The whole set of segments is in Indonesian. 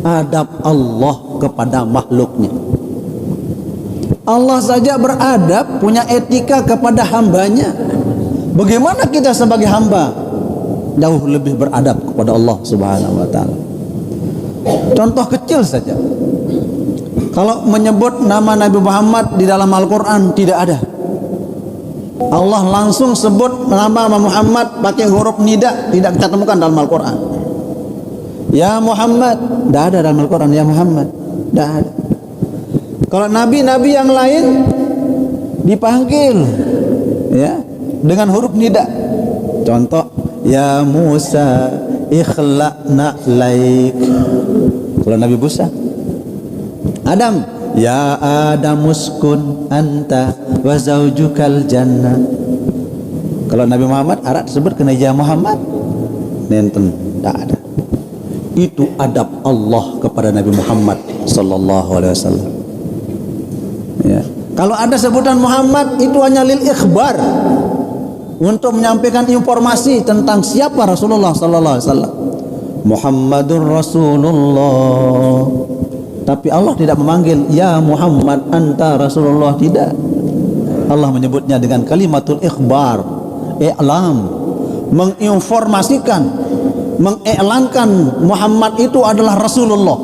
adab Allah kepada makhluknya. Allah saja beradab, punya etika kepada hambanya. Bagaimana kita sebagai hamba jauh lebih beradab kepada Allah Subhanahu wa taala. Contoh kecil saja. Kalau menyebut nama Nabi Muhammad di dalam Al-Qur'an tidak ada. Allah langsung sebut nama Muhammad pakai huruf nida, tidak kita temukan dalam Al-Qur'an. Ya Muhammad, tidak ada dalam Al-Qur'an ya Muhammad, tidak ada. Kalau nabi-nabi yang lain dipanggil ya dengan huruf nida. Contoh, ya Musa ikhla'na laik. Kalau Nabi Musa, Adam, ya Adam uskun anta wa zaujukal jannah. Kalau Nabi Muhammad Arab disebut kena ya Muhammad, nenten tidak ada. Itu adab Allah kepada Nabi Muhammad sallallahu alaihi wasallam. Ya. Kalau ada sebutan Muhammad itu hanya lil ikhbar, untuk menyampaikan informasi tentang siapa Rasulullah sallallahu alaihi wasallam. Muhammadur Rasulullah. Tapi Allah tidak memanggil ya Muhammad anta Rasulullah, tidak. Allah menyebutnya dengan kalimatul ikhbar, i'lam, menginformasikan, mengiklankan Muhammad itu adalah Rasulullah.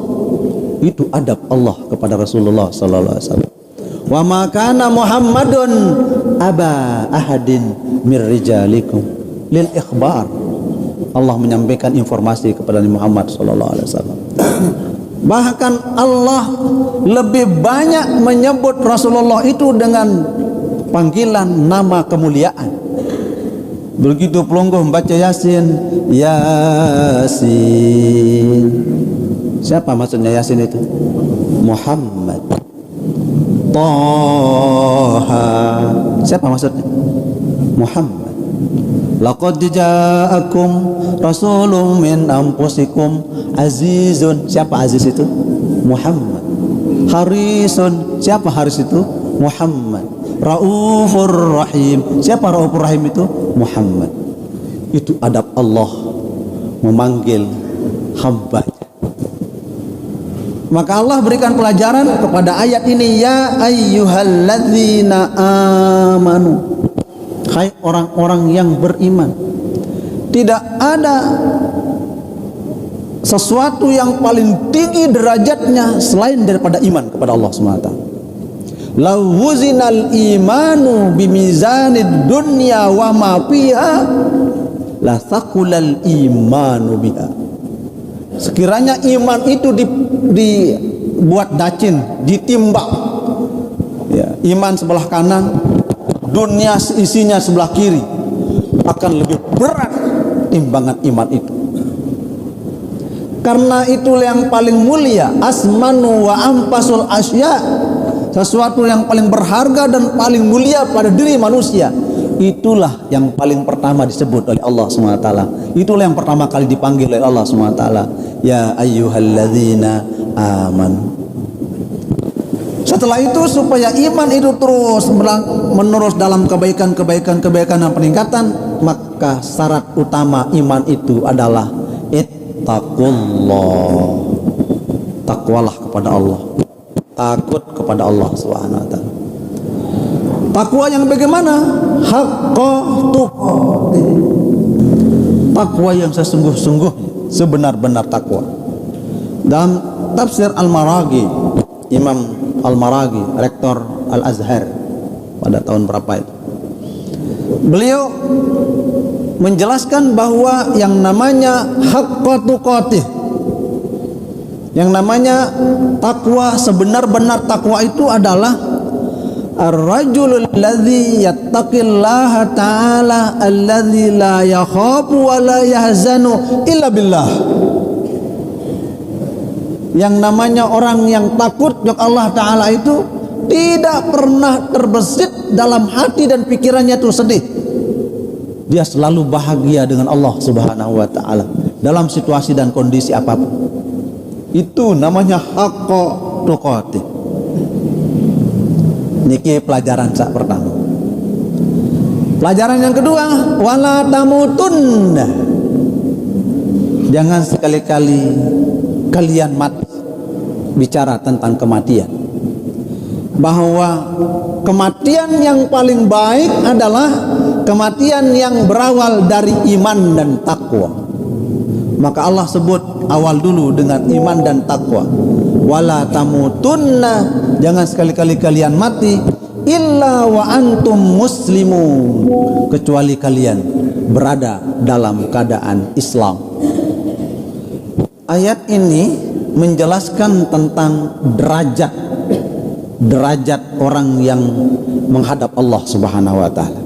Itu adab Allah kepada Rasulullah sallallahu alaihi wasallam. Wa ma kana Muhammadun aba ahadin mir rijalikum, lil ikhbar. Allah menyampaikan informasi kepada Nabi Muhammad sallallahu alaihi wasallam. Bahkan Allah lebih banyak menyebut Rasulullah itu dengan panggilan nama kemuliaan. Begitu pelungguh membaca Yasin, Yasin. Siapa maksudnya Yasin itu? Muhammad. Taha. Siapa maksudnya? Muhammad. Laqad ja'akum rasulun min anfusikum azizun. Siapa Aziz itu? Muhammad. Harisun. Siapa Haris itu? Muhammad. Raufur Rahim. Siapa Raufur Rahim itu? Muhammad. Itu adab Allah memanggil hambanya. Maka Allah berikan pelajaran kepada ayat ini, ya ayyuhalladzina amanu. Hai orang-orang yang beriman. Tidak ada sesuatu yang paling tinggi derajatnya selain daripada iman kepada Allah SWT. Law wuzinal imanu bimizanid dunya wa ma fiha la thaqulal imanu biha. Sekiranya iman itu dibuat dacin, ditimbang ya, iman sebelah kanan, dunia isinya sebelah kiri, akan lebih berat timbangan iman itu. Karena itulah yang paling mulia, asmanu wa ampasul asya, sesuatu yang paling berharga dan paling mulia pada diri manusia. Itulah yang paling pertama disebut oleh Allah SWT. Itulah yang pertama kali dipanggil oleh Allah SWT. Ya ayyuhalladzina amanu. Setelah itu supaya iman itu terus menerus dalam kebaikan dan peningkatan, maka syarat utama iman itu adalah ittaqullah. Takwalah kepada Allah. Takut kepada Allah Subhanahu wa taala. Takwa yang bagaimana? Haqqa tuqatih. Takwa yang sesungguh-sungguhnya, sebenar-benar takwa. Dalam tafsir Al-Maraghi, Imam Al-Maraghi, rektor Al-Azhar pada tahun berapa itu, beliau menjelaskan bahwa yang namanya haqqa tuqatih, yang namanya takwa, sebenar-benar takwa itu adalah ar-rajulul ladzi yattaqillaha ta'ala alladzi la yakhafu wa la yahzanu illa billah. Yang namanya orang yang takut kepada Allah Ta'ala itu tidak pernah terbesit dalam hati dan pikirannya itu sedih. Dia selalu bahagia dengan Allah Subhanahu wa Ta'ala dalam situasi dan kondisi apapun. Itu namanya haqqa tuqatih. Niki pelajaran sak pertama. Pelajaran yang kedua, wala tamutunna. Jangan sekali-kali kalian mati bicara tentang kematian, bahwa kematian yang paling baik adalah kematian yang berawal dari iman dan takwa. Maka Allah sebut awal dulu dengan iman dan takwa. Wala tamutunna, jangan sekali-kali kalian mati illa wa antum muslimun, kecuali kalian berada dalam keadaan Islam. Ayat ini menjelaskan tentang derajat orang yang menghadap Allah Subhanahu wa taala.